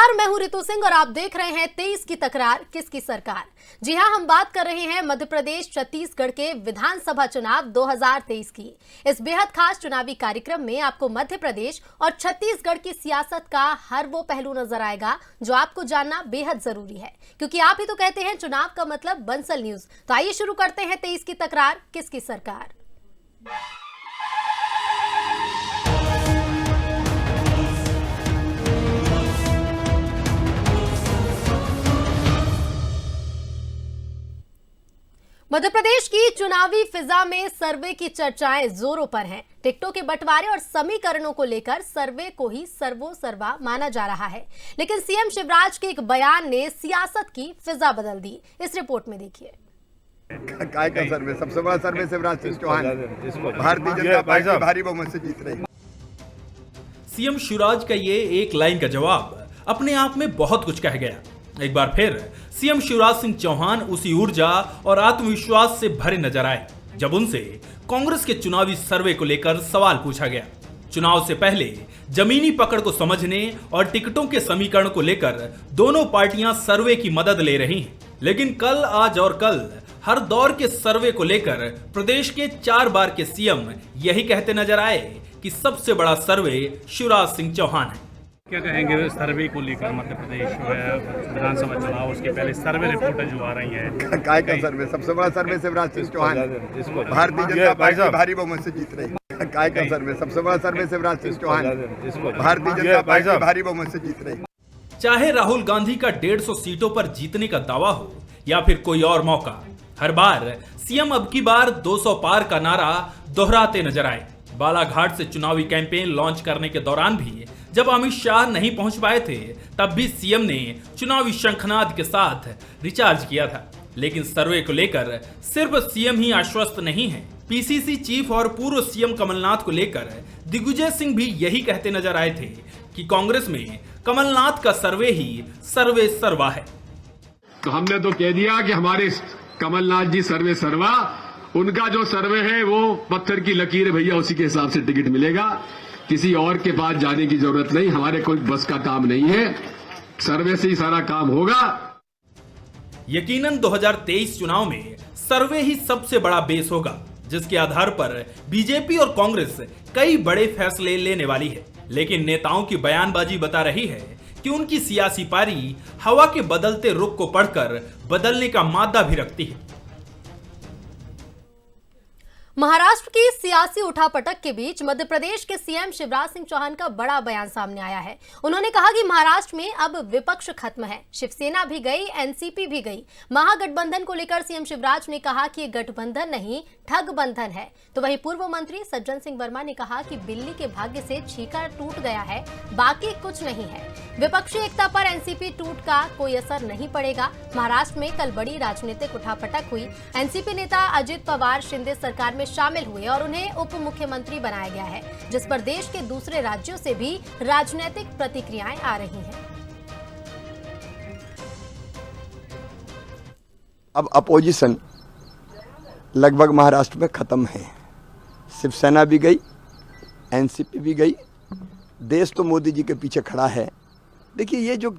नमस्कार, मैं हूं रितु सिंह और आप देख रहे हैं 23 की तकरार किसकी सरकार। जी हां, हम बात कर रहे हैं मध्य प्रदेश छत्तीसगढ़ के विधानसभा चुनाव 2023 की। इस बेहद खास चुनावी कार्यक्रम में आपको मध्य प्रदेश और छत्तीसगढ़ की सियासत का हर वो पहलू नजर आएगा जो आपको जानना बेहद जरूरी है, क्योंकि आप ही तो कहते हैं चुनाव का मतलब बंसल न्यूज। तो आइए शुरू करते हैं 23 की तकरार किसकी सरकार। मध्य प्रदेश की चुनावी फिजा में सर्वे की चर्चाएं जोरों पर हैं। टिकटों के बंटवारे और समीकरणों को लेकर सर्वे को ही सर्वोसर्वा माना जा रहा है, लेकिन सीएम शिवराज के एक बयान ने सियासत की फिजा बदल दी। इस रिपोर्ट में देखिए। काय का सर्वे, सबसे बड़ा सर्वे शिवराज सिंह चौहान भारतीय जनता पार्टी भारी बहुमत से जीत रही। सीएम शिवराज का ये एक लाइन का जवाब अपने आप में बहुत कुछ कह गया। एक बार फिर सीएम शिवराज सिंह चौहान उसी ऊर्जा और आत्मविश्वास से भरे नजर आए जब उनसे कांग्रेस के चुनावी सर्वे को लेकर सवाल पूछा गया। चुनाव से पहले जमीनी पकड़ को समझने और टिकटों के समीकरण को लेकर दोनों पार्टियां सर्वे की मदद ले रही हैं, लेकिन कल, आज और कल हर दौर के सर्वे को लेकर प्रदेश के 4 बार के सीएम यही कहते नजर आए कि सबसे बड़ा सर्वे शिवराज सिंह चौहान है। क्या कहेंगे सर्वे को लेकर? मध्य प्रदेश विधानसभा चुनाव, उसके पहले सर्वे रिपोर्टें जो आ रही हैं। काय का सर्वे, सबसे बड़ा सर्वे शिवराज सिंह चौहान भारतीय जनता पार्टी भारी बहुमत से जीत रही। काय का सर्वे, सबसे बड़ा सर्वे शिवराज सिंह चौहान भारतीय जनता पार्टी भारी बहुमत से जीत रही। चाहे राहुल गांधी का 150 सीटों पर जीतने का दावा हो या फिर कोई और मौका, हर बार सीएम अब की बार 200 पार का नारा दोहराते नजर आए। बालाघाट से चुनावी कैंपेन लॉन्च करने के दौरान भी जब अमित शाह नहीं पहुंच पाए थे, तब भी सीएम ने चुनावी शंखनाद के साथ रिचार्ज किया था। लेकिन सर्वे को लेकर सिर्फ सीएम ही आश्वस्त नहीं है। पीसीसी चीफ और पूर्व सीएम कमलनाथ को लेकर दिग्विजय सिंह भी यही कहते नजर आए थे कि कांग्रेस में कमलनाथ का सर्वे ही सर्वे सर्वा है। तो हमने तो कह दिया कि हमारे कमलनाथ जी सर्वे सर्वा, उनका जो सर्वे है वो पत्थर की लकीर है भैया, उसी के हिसाब से टिकट मिलेगा। किसी और के पास जाने की जरूरत नहीं, हमारे कोई बस का काम नहीं है, सर्वे से ही सारा काम होगा। यकीनन 2023 चुनाव में सर्वे ही सबसे बड़ा बेस होगा, जिसके आधार पर बीजेपी और कांग्रेस कई बड़े फैसले लेने वाली है। लेकिन नेताओं की बयानबाजी बता रही है कि उनकी सियासी पारी हवा के बदलते रुख को पढ़कर बदलने का मादा भी रखती है। महाराष्ट्र की सियासी उठापटक के बीच मध्य प्रदेश के सीएम शिवराज सिंह चौहान का बड़ा बयान सामने आया है। उन्होंने कहा कि महाराष्ट्र में अब विपक्ष खत्म है, शिवसेना भी गई, एनसीपी भी गई। महागठबंधन को लेकर सीएम शिवराज ने कहा कि ये गठबंधन नहीं, ठग बंधन है। तो वहीं पूर्व मंत्री सज्जन सिंह वर्मा ने कहा कि बिल्ली के भाग्य से छीका टूट गया है, बाकी कुछ नहीं है। विपक्षी एकता पर एनसीपी टूट का कोई असर नहीं पड़ेगा। महाराष्ट्र में कल बड़ी राजनीतिक उठापटक हुई। एनसीपी नेता अजित पवार शिंदे सरकार में शामिल हुए और उन्हें उप मुख्यमंत्री बनाया गया है, जिस पर देश के दूसरे राज्यों से भी राजनीतिक प्रतिक्रियाएं आ रही हैं। अब अपोजिशन लगभग महाराष्ट्र में खत्म है। शिवसेना भी गई, एनसीपी भी गई, देश तो मोदी जी के पीछे खड़ा है। देखिए, ये जो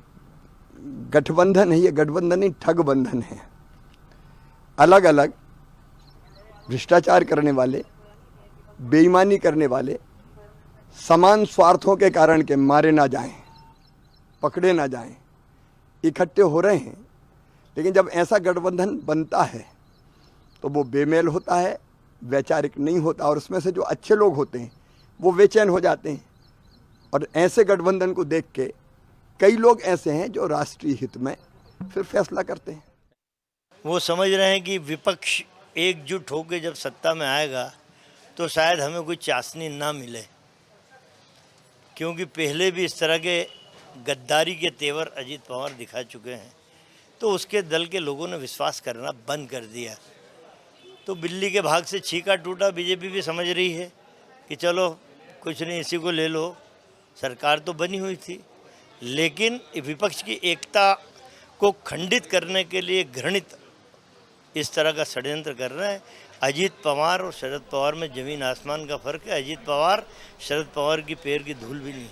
गठबंधन है, ये गठबंधन नहीं, ठग बंधन है। अलग अलग भ्रष्टाचार करने वाले, बेईमानी करने वाले, समान स्वार्थों के कारण के मारे ना जाएं, पकड़े ना जाएं, इकट्ठे हो रहे हैं। लेकिन जब ऐसा गठबंधन बनता है तो वो बेमेल होता है, वैचारिक नहीं होता, और उसमें से जो अच्छे लोग होते हैं वो बेचैन हो जाते हैं। और ऐसे गठबंधन को देख के कई लोग ऐसे हैं जो राष्ट्रीय हित में फिर फैसला करते हैं। वो समझ रहे हैं कि विपक्ष एकजुट होकर जब सत्ता में आएगा तो शायद हमें कोई चाशनी ना मिले, क्योंकि पहले भी इस तरह के गद्दारी के तेवर अजीत पवार दिखा चुके हैं। तो उसके दल के लोगों ने विश्वास करना बंद कर दिया। तो बिल्ली के भाग से छीका टूटा। बीजेपी भी समझ रही है कि चलो कुछ नहीं, इसी को ले लो। सरकार तो बनी हुई थी, लेकिन विपक्ष की एकता को खंडित करने के लिए घृणित इस तरह का षड्यंत्र कर रहे हैं। अजीत पवार और शरद पवार में जमीन आसमान का फर्क है। अजीत पवार शरद पवार की पैर की धूल भी नहीं।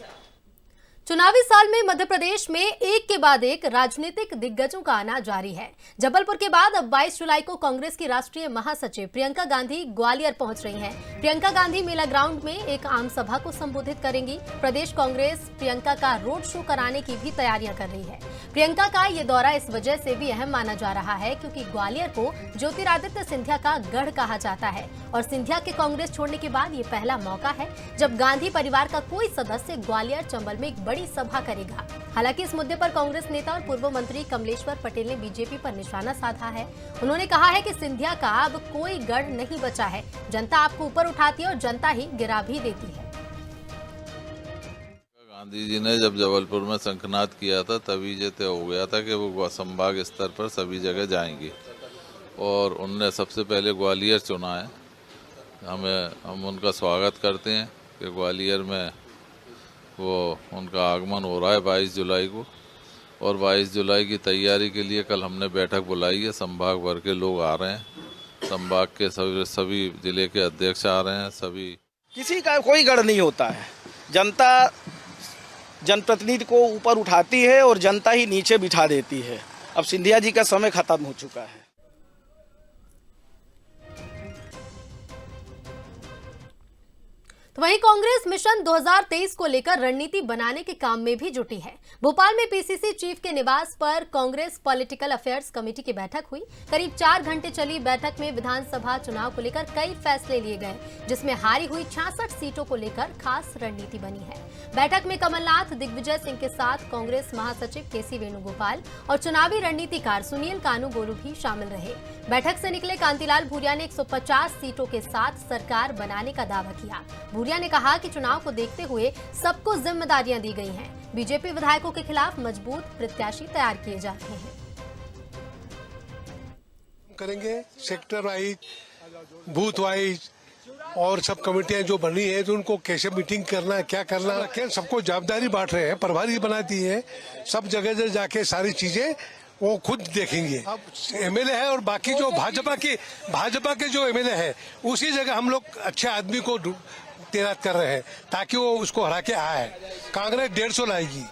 चुनावी साल में मध्य प्रदेश में एक के बाद एक राजनीतिक दिग्गजों का आना जारी है। जबलपुर के बाद अब 22 जुलाई को कांग्रेस की राष्ट्रीय महासचिव प्रियंका गांधी ग्वालियर पहुंच रही हैं। प्रियंका गांधी मेला ग्राउंड में एक आम सभा को संबोधित करेंगी। प्रदेश कांग्रेस प्रियंका का रोड शो कराने की भी तैयारियां कर रही है। प्रियंका का ये दौरा इस वजह से भी अहम माना जा रहा है क्योंकि ग्वालियर को ज्योतिरादित्य सिंधिया का गढ़ कहा जाता है और सिंधिया के कांग्रेस छोड़ने के बाद ये पहला मौका है जब गांधी परिवार का कोई सदस्य ग्वालियर चंबल में एक बड़ी सभा करेगा। हालांकि इस मुद्दे पर कांग्रेस नेता और पूर्व मंत्री कमलेश्वर पटेल ने बीजेपी पर निशाना साधा है। उन्होंने कहा है कि सिंधिया का अब कोई गढ़ नहीं बचा है। जनता आपको ऊपर उठाती है और जनता ही गिरा भी देती है। गांधी जी ने जब जबलपुर में शंखनाद किया था तभी ये तय हो गया था कि वो संभाग स्तर पर सभी जगह जाएंगे और उनने सबसे पहले ग्वालियर चुना है। हम उनका स्वागत करते हैं कि ग्वालियर में वो उनका आगमन हो रहा है 22 जुलाई को और 22 जुलाई की तैयारी के लिए कल हमने बैठक बुलाई है। संभाग भर के लोग आ रहे हैं, संभाग के सभी जिले के अध्यक्ष आ रहे हैं। सभी किसी का कोई गढ़ नहीं होता है। जनता जनप्रतिनिधि को ऊपर उठाती है और जनता ही नीचे बिठा देती है। अब सिंधिया जी का समय खत्म हो चुका है। तो वहीं कांग्रेस मिशन 2023 को लेकर रणनीति बनाने के काम में भी जुटी है। भोपाल में पीसीसी चीफ के निवास पर कांग्रेस पॉलिटिकल अफेयर्स कमेटी की बैठक हुई। करीब 4 घंटे चली बैठक में विधानसभा चुनाव को लेकर कई फैसले लिए गए, जिसमें हारी हुई 66 सीटों को लेकर खास रणनीति बनी है। बैठक में कमलनाथ दिग्विजय सिंह के साथ कांग्रेस महासचिव केसी वेणुगोपाल और चुनावी रणनीतिकार सुनील कानूगोलू भी शामिल रहे। बैठक से निकले कांतिलाल भूरिया ने 150 सीटों के साथ सरकार बनाने का दावा किया। भूरिया ने कहा कि चुनाव को देखते हुए सबको जिम्मेदारियां दी गई हैं। बीजेपी विधायकों के खिलाफ मजबूत प्रत्याशी तैयार किए जा रहे हैं। करेंगे सेक्टर वाइज, बूथ वाइज और सब कमेटियां जो बनी है तो उनको कैसे मीटिंग करना है, क्या करना है, सबको जवाबदारी बांट रहे हैं, प्रभारी बनाती है। सब जगह जाके सारी चीजें वो खुद देखेंगे। अब एमएलए है और बाकी जो भाजपा के जो एमएलए है उसी जगह हम लोग अच्छे आदमी को तैनात कर रहे हैं ताकि वो उसको हरा के आए। कांग्रेस 150 लाएगी।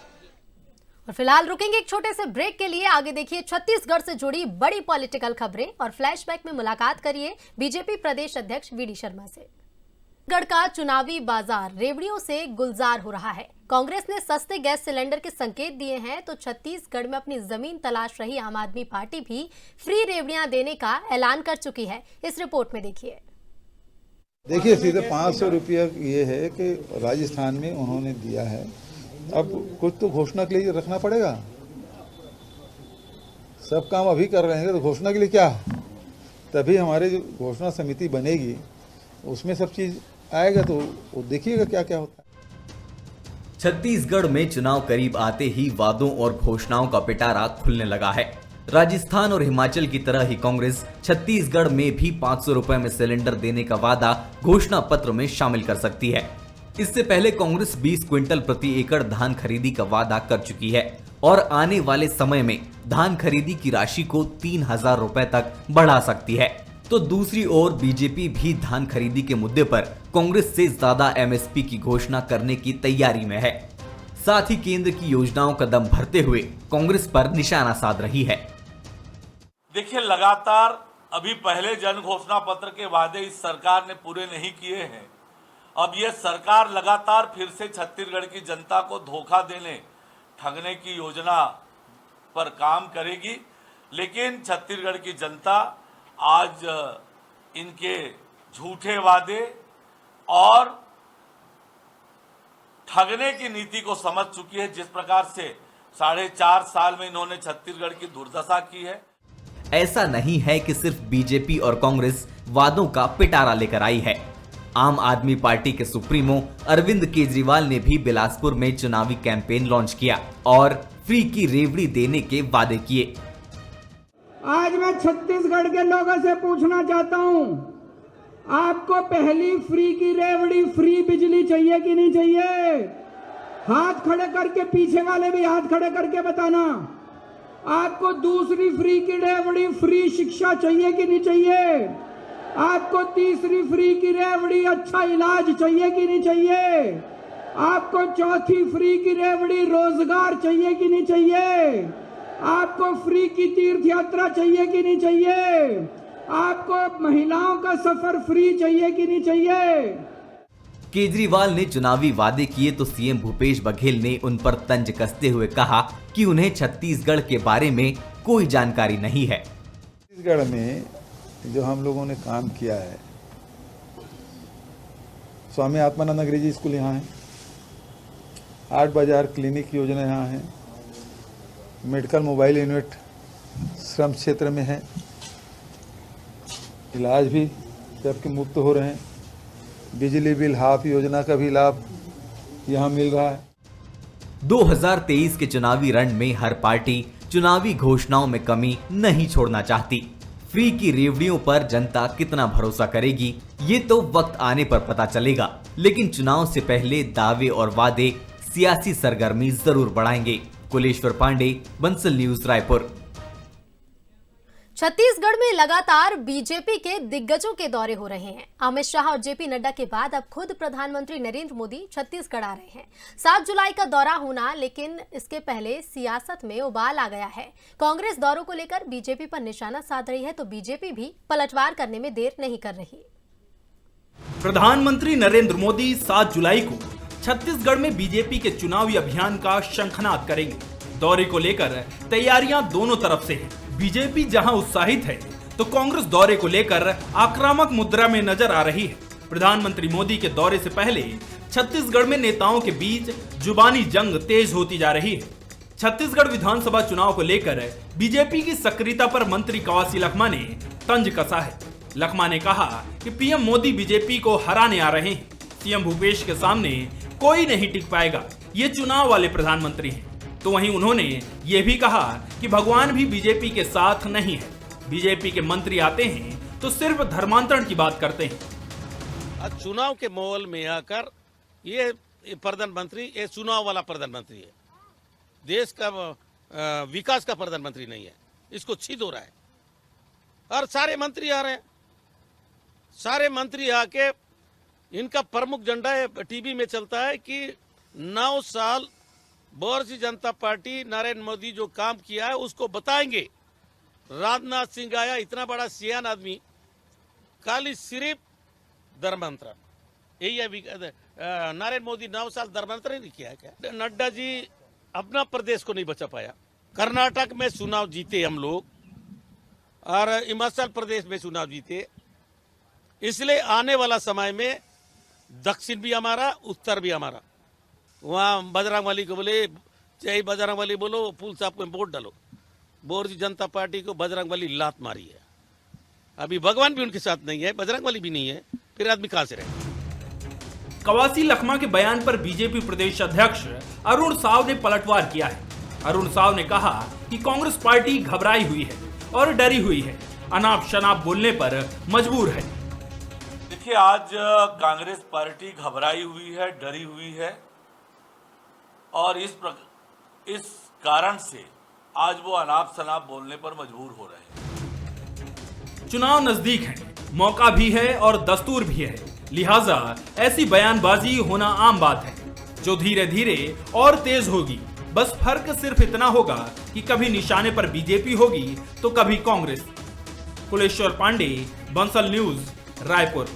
और फिलहाल रुकेंगे एक छोटे से ब्रेक के लिए। आगे देखिए छत्तीसगढ़ से जुड़ी बड़ी पॉलिटिकल खबरें और फ्लैशबैक में मुलाकात करिए बीजेपी प्रदेश अध्यक्ष वीडी शर्मा से। छत्तीसगढ़ का चुनावी बाजार रेवड़ियों से गुलजार हो रहा है। कांग्रेस ने सस्ते गैस सिलेंडर के संकेत दिए हैं तो छत्तीसगढ़ में अपनी जमीन तलाश रही आम आदमी पार्टी भी फ्री रेवड़ियां देने का ऐलान कर चुकी है। इस रिपोर्ट में देखिए सीधे 500 रुपया ये है कि राजस्थान में उन्होंने दिया है। अब कुछ तो घोषणा के लिए रखना पड़ेगा। सब काम अभी कर रहे हैं तो घोषणा के लिए क्या, तभी हमारे जो घोषणा समिति बनेगी उसमें सब चीज आएगा तो देखिएगा क्या क्या होता है। छत्तीसगढ़ में चुनाव करीब आते ही वादों और घोषणाओं का पिटारा खुलने लगा है। राजस्थान और हिमाचल की तरह ही कांग्रेस छत्तीसगढ़ में भी 500 रुपए में सिलेंडर देने का वादा घोषणा पत्र में शामिल कर सकती है। इससे पहले कांग्रेस 20 क्विंटल प्रति एकड़ धान खरीदी का वादा कर चुकी है और आने वाले समय में धान खरीदी की राशि को 3000 रुपए तक बढ़ा सकती है। तो दूसरी ओर बीजेपी भी धान खरीदी के मुद्दे पर कांग्रेस से ज्यादा एमएसपी की घोषणा करने की तैयारी में है। साथ ही केंद्र की योजनाओं का दम भरते हुए कांग्रेस पर निशाना साध रही है। देखिए, लगातार अभी पहले जन घोषणा पत्र के वादे इस सरकार ने पूरे नहीं किए हैं। अब ये सरकार लगातार फिर से छत्तीसगढ़ की जनता को धोखा देने, ठगने की योजना पर काम करेगी। लेकिन छत्तीसगढ़ की जनता आज इनके झूठे वादे और ठगने की नीति को समझ चुकी है। जिस प्रकार से 4.5 साल में इन्होंने छत्तीसगढ़ की दुर्दशा की है। ऐसा नहीं है कि सिर्फ बीजेपी और कांग्रेस वादों का पिटारा लेकर आई है। आम आदमी पार्टी के सुप्रीमो अरविंद केजरीवाल ने भी बिलासपुर में चुनावी कैंपेन लॉन्च किया और फ्री की रेवड़ी देने के वादे किए। आज मैं छत्तीसगढ़ के लोगों से पूछना चाहता हूं, आपको पहली फ्री की रेवड़ी, फ्री बिजली चाहिए कि नहीं चाहिए? हाथ खड़े करके, पीछे वाले भी हाथ खड़े करके बताना। आपको दूसरी फ्री की रेवड़ी, फ्री शिक्षा चाहिए कि नहीं चाहिए? आपको तीसरी फ्री की रेवड़ी, अच्छा इलाज चाहिए कि नहीं चाहिए? आपको चौथी फ्री की रेवड़ी रोजगार चाहिए कि नहीं चाहिए? आपको फ्री की तीर्थ यात्रा चाहिए कि नहीं चाहिए? आपको महिलाओं का सफर फ्री चाहिए कि नहीं चाहिए? केजरीवाल ने चुनावी वादे किए तो सीएम भूपेश बघेल ने उन पर तंज कसते हुए कहा कि उन्हें छत्तीसगढ़ के बारे में कोई जानकारी नहीं है। छत्तीसगढ़ में जो हम लोगों ने काम किया है, स्वामी आत्मानंद अंग्रेजी स्कूल यहाँ है, 8 बाजार क्लिनिक योजना यहाँ है, मेडिकल मोबाइल यूनिट श्रम क्षेत्र में है, इलाज भी सबके मुफ्त हो रहे हैं, बिजली बिल हाफ योजना का भी लाभ यहाँ मिल रहा है। 2023 के चुनावी रण में हर पार्टी चुनावी घोषणाओं में कमी नहीं छोड़ना चाहती। फ्री की रेवड़ियों पर जनता कितना भरोसा करेगी ये तो वक्त आने पर पता चलेगा, लेकिन चुनाव से पहले दावे और वादे सियासी सरगर्मी जरूर बढ़ाएंगे। कुलेश्वर पांडे, बंसल न्यूज, रायपुर। छत्तीसगढ़ में लगातार बीजेपी के दिग्गजों के दौरे हो रहे हैं। अमित शाह और जेपी नड्डा के बाद अब खुद प्रधानमंत्री नरेंद्र मोदी छत्तीसगढ़ आ रहे हैं। 7 जुलाई का दौरा होना, लेकिन इसके पहले सियासत में उबाल आ गया है। कांग्रेस दौरों को लेकर बीजेपी पर निशाना साध रही है, तो बीजेपी भी पलटवार करने में देर नहीं कर रही। प्रधानमंत्री नरेंद्र मोदी 7 जुलाई को छत्तीसगढ़ में बीजेपी के चुनावी अभियान का शंखनाद करेंगे। दौरे को लेकर तैयारियां दोनों तरफ से हैं। बीजेपी जहां उत्साहित है तो कांग्रेस दौरे को लेकर आक्रामक मुद्रा में नजर आ रही है। प्रधानमंत्री मोदी के दौरे से पहले छत्तीसगढ़ में नेताओं के बीच जुबानी जंग तेज होती जा रही है। छत्तीसगढ़ विधानसभा चुनाव को लेकर बीजेपी की सक्रियता पर मंत्री कवासी लखमा ने तंज कसा है। लखमा ने कहा कि पीएम मोदी बीजेपी को हराने आ रहे हैं। सीएम भूपेश के सामने कोई नहीं टिक पाएगा, ये चुनाव वाले प्रधानमंत्री हैं। तो वहीं उन्होंने ये भी कहा कि भगवान भी बीजेपी के साथ नहीं है। बीजेपी के मंत्री आते हैं तो सिर्फ धर्मांतरण की बात करते हैं। चुनाव के माहौल में आकर ये प्रधानमंत्री ये चुनाव वाला प्रधानमंत्री है, देश का विकास का प्रधानमंत्री नहीं है, इसको छीद हो रहा है। और सारे मंत्री आ रहे हैं, सारे मंत्री आके इनका प्रमुख झंडा टीवी में चलता है कि 9 साल भारतीय जनता पार्टी नरेंद्र मोदी जो काम किया है उसको बताएंगे। राजनाथ सिंह आया, इतना बड़ा सियान आदमी, खाली सिर्फ धर्मांतरण, यही है। नरेंद्र मोदी 9 साल धर्मांतरण नहीं किया है क्या? नड्डा जी अपना प्रदेश को नहीं बचा पाया। कर्नाटक में चुनाव जीते हम लोग और हिमाचल प्रदेश में चुनाव जीते, इसलिए आने वाला समय में दक्षिण भी हमारा, उत्तर भी हमारा। वहाँ बजरंगबली को बोले, चाहे बजरंगबली बोलो, पुल साहब को वोट डालो। भारतीय जनता पार्टी को बजरंगबली लात मारी है। अभी भगवान भी उनके साथ नहीं है, बजरंगबली भी नहीं है, फिर आदमी कहां से रहे? कवासी लखमा के बयान पर बीजेपी प्रदेश अध्यक्ष अरुण साव ने पलटवार किया है। अरुण साव ने कहा कि कांग्रेस पार्टी घबराई हुई है और डरी हुई है, अनाप शनाप बोलने पर मजबूर है। देखिए, आज कांग्रेस पार्टी घबराई हुई है, डरी हुई है और इस कारण से आज वो अनाप शनाप बोलने पर मजबूर हो रहे हैं। चुनाव नजदीक है, मौका भी है और दस्तूर भी है, लिहाजा ऐसी बयानबाजी होना आम बात है, जो धीरे धीरे और तेज होगी। बस फर्क सिर्फ इतना होगा कि कभी निशाने पर बीजेपी होगी तो कभी कांग्रेस। कुलेश्वर पांडे, बंसल न्यूज, रायपुर।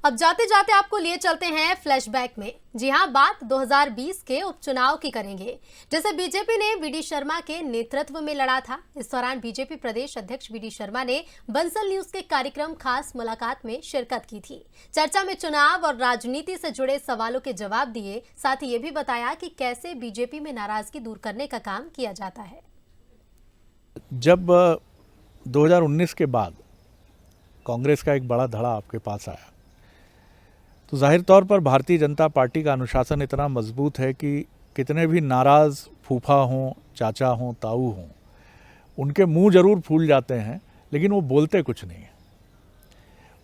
अब जाते जाते आपको लिए चलते हैं फ्लैशबैक में। जी हां, बात 2020 के उपचुनाव की करेंगे, जैसे बीजेपी ने वीडी शर्मा के नेतृत्व में लड़ा था। इस दौरान बीजेपी प्रदेश अध्यक्ष वीडी शर्मा ने बंसल न्यूज के कार्यक्रम खास मुलाकात में शिरकत की थी। चर्चा में चुनाव और राजनीति से जुड़े सवालों के जवाब दिए, साथ ही ये भी बताया कि कैसे बीजेपी में नाराजगी दूर करने का काम किया जाता है। जब 2019 के बाद कांग्रेस का एक बड़ा धड़ा आपके पास आया, तो जाहिर तौर पर भारतीय जनता पार्टी का अनुशासन इतना मजबूत है कि कितने भी नाराज़ फूफा हों, चाचा हों, ताऊ हों, उनके मुंह जरूर फूल जाते हैं, लेकिन वो बोलते कुछ नहीं है।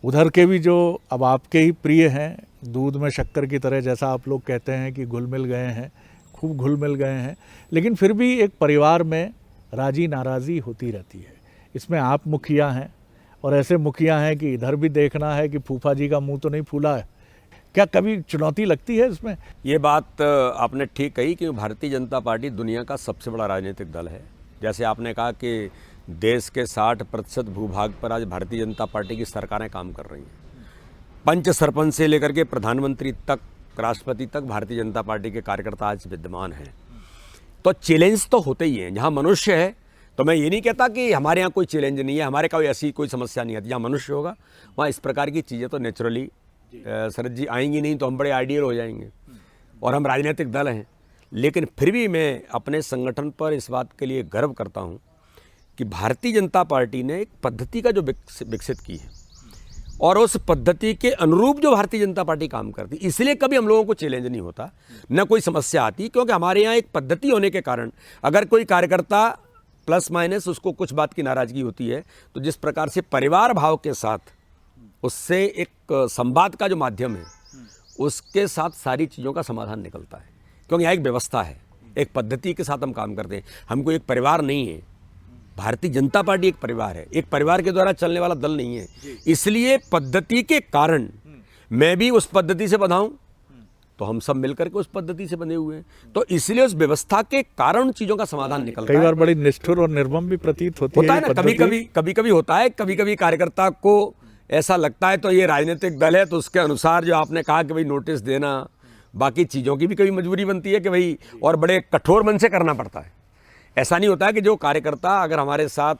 उधर के भी जो अब आपके ही प्रिय हैं, दूध में शक्कर की तरह, जैसा आप लोग कहते हैं कि घुल मिल गए हैं, खूब घुल मिल गए हैं, लेकिन फिर भी एक परिवार में राजी नाराज़ी होती रहती है। इसमें आप मुखिया हैं और ऐसे मुखिया हैं कि इधर भी देखना है कि फूफा जी का मुँह तो नहीं फूला है, क्या कभी चुनौती लगती है इसमें? ये बात आपने ठीक कही कि भारतीय जनता पार्टी दुनिया का सबसे बड़ा राजनीतिक दल है। जैसे आपने कहा कि देश के 60% भूभाग पर आज भारतीय जनता पार्टी की सरकारें काम कर रही हैं। पंच सरपंच से लेकर के प्रधानमंत्री तक, राष्ट्रपति तक भारतीय जनता पार्टी के कार्यकर्ता आज विद्यमान हैं। तो चैलेंज तो होते ही हैं। जहाँ मनुष्य है, तो मैं ये नहीं कहता कि हमारे यहाँ कोई चैलेंज नहीं है, हमारे कोई ऐसी कोई समस्या नहीं आती। जहाँ मनुष्य होगा वहाँ इस प्रकार की चीज़ें तो नेचुरली शरद जी आएंगी नहीं, तो हम बड़े आइडियल हो जाएंगे। और हम राजनीतिक दल हैं, लेकिन फिर भी मैं अपने संगठन पर इस बात के लिए गर्व करता हूँ कि भारतीय जनता पार्टी ने एक पद्धति का जो विकसित की है और उस पद्धति के अनुरूप जो भारतीय जनता पार्टी काम करती, इसलिए कभी हम लोगों को चैलेंज नहीं होता, न कोई समस्या आती। क्योंकि हमारे यहाँ एक पद्धति होने के कारण अगर कोई कार्यकर्ता प्लस माइनस उसको कुछ बात की नाराज़गी होती है, तो जिस प्रकार से परिवार भाव के साथ उससे एक संवाद का जो माध्यम है, उसके साथ सारी चीज़ों का समाधान निकलता है। क्योंकि यहाँ एक व्यवस्था है, एक पद्धति के साथ हम काम करते हैं। हमको एक परिवार नहीं है, भारतीय जनता पार्टी एक परिवार है, एक परिवार के द्वारा चलने वाला दल नहीं है। इसलिए पद्धति के कारण मैं भी उस पद्धति से बंधा हूं, तो हम सब मिलकर के उस पद्धति से बंधे हुए हैं। तो इसलिए उस व्यवस्था के कारण चीज़ों का समाधान निकलता है। कई बार बड़ी निष्ठुर और निर्मम भी प्रतीत होता है ना, कभी कभी होता है। कभी कभी कार्यकर्ता को ऐसा लगता है तो ये राजनीतिक दल है, तो उसके अनुसार जो आपने कहा कि भाई नोटिस देना, बाकी चीज़ों की भी कभी मजबूरी बनती है कि भाई, और बड़े कठोर मन से करना पड़ता है। ऐसा नहीं होता है कि जो कार्यकर्ता अगर हमारे साथ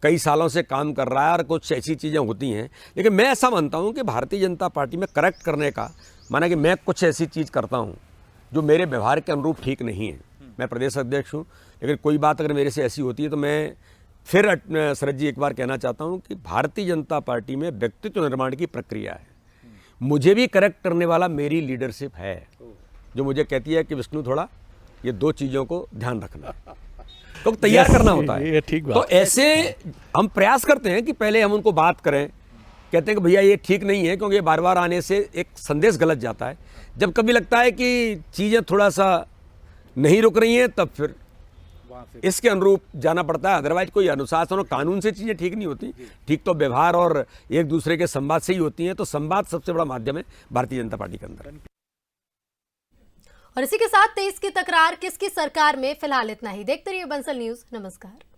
कई सालों से काम कर रहा है और कुछ ऐसी चीज़ें होती हैं, लेकिन मैं ऐसा मानता हूं कि भारतीय जनता पार्टी में करेक्ट करने का, माना कि मैं कुछ ऐसी चीज़ करता हूं जो मेरे व्यवहार के अनुरूप ठीक नहीं है। मैं प्रदेश अध्यक्ष हूं, लेकिन कोई बात अगर मेरे से ऐसी होती है तो मैं फिर शरद जी एक बार कहना चाहता हूं कि भारतीय जनता पार्टी में व्यक्तित्व निर्माण की प्रक्रिया है। मुझे भी करेक्ट करने वाला मेरी लीडरशिप है, जो मुझे कहती है कि विष्णु थोड़ा ये 2 चीज़ों को ध्यान रखना है, तो तैयार करना होता है। ठीक बात। तो ऐसे हम प्रयास करते हैं कि पहले हम उनको बात करें, कहते हैं कि भैया ये ठीक नहीं है, क्योंकि बार बार आने से एक संदेश गलत जाता है। जब कभी लगता है कि चीज़ें थोड़ा सा नहीं रुक रही हैं, तब फिर इसके अनुरूप जाना पड़ता है। अदरवाइज कोई अनुशासन और कानून से चीज़ें ठीक नहीं होती, ठीक तो व्यवहार और एक दूसरे के संवाद से ही होती हैं। तो संवाद सबसे बड़ा माध्यम है भारतीय जनता पार्टी के अंदर। और इसी के साथ 23 की तकरार किसकी सरकार में फिलहाल इतना ही। देखते रहिए बंसल न्यूज। नमस्कार।